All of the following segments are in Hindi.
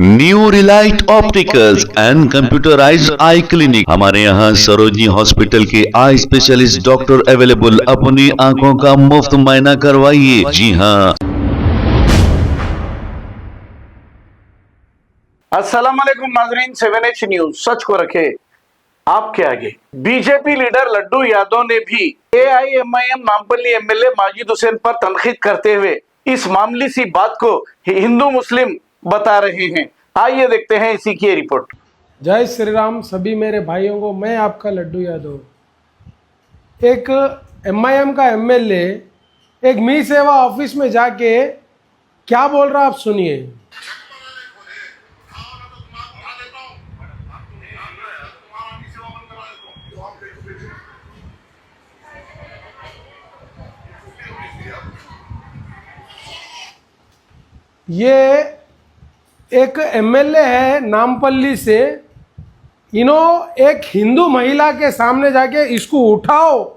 New Relight opticals and computerised I clinic. हमारे यहाँ सरोजनी हॉस्पिटल के आई स्पेशलिस्ट डॉक्टर अवेलेबल। अपनी आंखों का मुफ्त मुआयना करवाइए। जी हाँ। अस्सलाम वालेकुम नाजरीन, 7H न्यूज सच को रखे आपके आगे। बीजेपी लीडर लड्डू यादव ने भी AIMIM नामपल्ली MLA माजिद हुसैन पर तनकीद करते हुए इस मामूली सी बात को हिंदू मुस्लिम बता रहे हैं। आइए देखते हैं इसी की रिपोर्ट। जय श्री राम सभी मेरे भाइयों को। मैं आपका लड्डू यादव। एक MIM का MLA एक मी सेवा ऑफिस में जाके क्या बोल रहा आप सुनिए। ये एक MLA है नामपल्ली से। इन्हों एक हिंदू महिला के सामने जाके इसको उठाओ,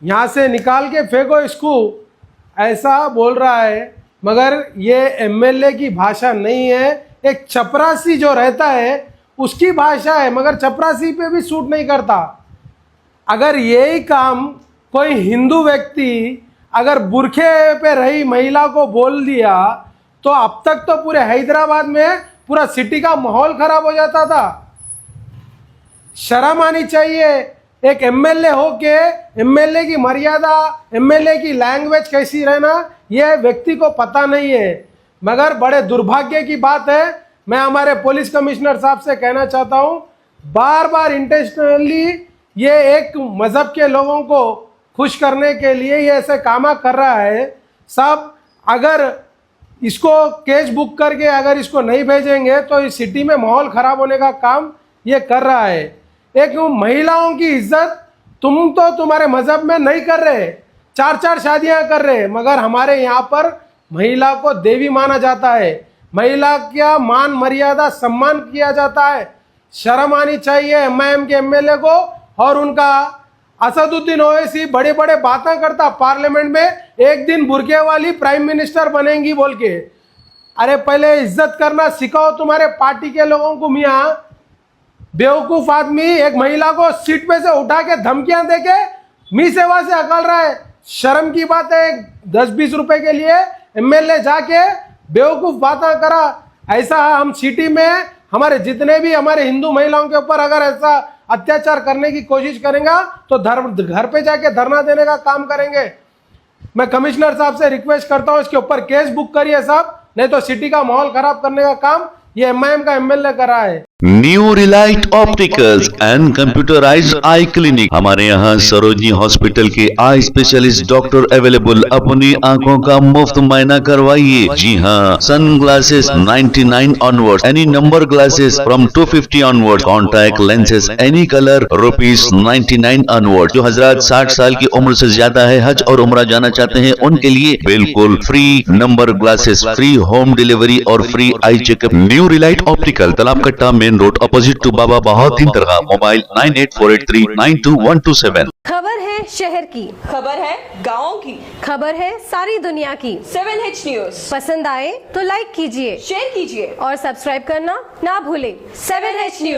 यहाँ से निकाल के फेंको इसको, ऐसा बोल रहा है। मगर ये MLA की भाषा नहीं है, एक चपरासी जो रहता है उसकी भाषा है। मगर चपरासी पे भी सूट नहीं करता। अगर यही काम कोई हिंदू व्यक्ति अगर बुरखे पे रही महिला को बोल दिया तो अब तक तो पूरे हैदराबाद में पूरा सिटी का माहौल खराब हो जाता था। शर्म आनी चाहिए। एक MLA हो के MLA की मर्यादा, MLA की लैंग्वेज कैसी रहना, यह व्यक्ति को पता नहीं है। मगर बड़े दुर्भाग्य की बात है। मैं हमारे पुलिस कमिश्नर साहब से कहना चाहता हूं, बार बार इंटेंशनली ये एक मजहब के लोगों को खुश करने के लिए ये ऐसे काम कर रहा है। सब अगर इसको केस बुक करके अगर इसको नहीं भेजेंगे तो इस सिटी में माहौल खराब होने का काम ये कर रहा है। एक महिलाओं की इज्जत तुम तो तुम्हारे मजहब में नहीं कर रहे, 4-4 शादियां कर रहे, मगर हमारे यहाँ पर महिला को देवी माना जाता है। महिला का मान मर्यादा सम्मान किया जाता है। शर्म आनी चाहिए MIM के MLA को। और उनका असदुद्दीन ओवैसी बड़े बड़े बातें करता पार्लियामेंट में, एक दिन बुरके वाली प्राइम मिनिस्टर बनेंगी बोल के। अरे पहले इज्जत करना सिखाओ तुम्हारे पार्टी के लोगों को। मियाँ बेवकूफ आदमी एक महिला को सीट पे से उठा के धमकियां देके मी सेवा से अकल रहा है। शर्म की बात है। 10-20 रुपए के लिए MLA जाके बेवकूफ बातें करा। ऐसा हम सिटी में हमारे जितने भी हमारे हिंदू महिलाओं के ऊपर अगर ऐसा अत्याचार करने की कोशिश करेगा तो घर पे जाके धरना देने का काम करेंगे। मैं कमिश्नर साहब से रिक्वेस्ट करता हूं, इसके ऊपर केस बुक करिए साहब, नहीं तो सिटी का माहौल खराब करने का काम ये MIM का MLA कर रहा है। New Relight opticals and computerised I clinic. हमारे यहाँ सरोजनी हॉस्पिटल के आई स्पेशलिस्ट डॉक्टर अवेलेबल। अपनी आंखों का मुफ्त मुआयना करवाइए। जी हाँ। Sun glasses 99 onward, any number glasses from 250 onward, contact lenses any colour ₹99 onward. जो हजरात 60 साल की उम्र से ज्यादा है, हज और उम्रा जाना चाहते हैं, उनके लिए बिल्कुल free number glasses, free home delivery और free eye checkup. New relight optical, Talab Katta, main road, opposite to Baba Bahauddin दरगाह। मोबाइल 9848392127। खबर है शहर की, खबर है गाँव की, खबर है सारी दुनिया की। 7H न्यूज पसंद आए तो लाइक कीजिए, शेयर कीजिए और सब्सक्राइब करना ना भूलें। 7H news.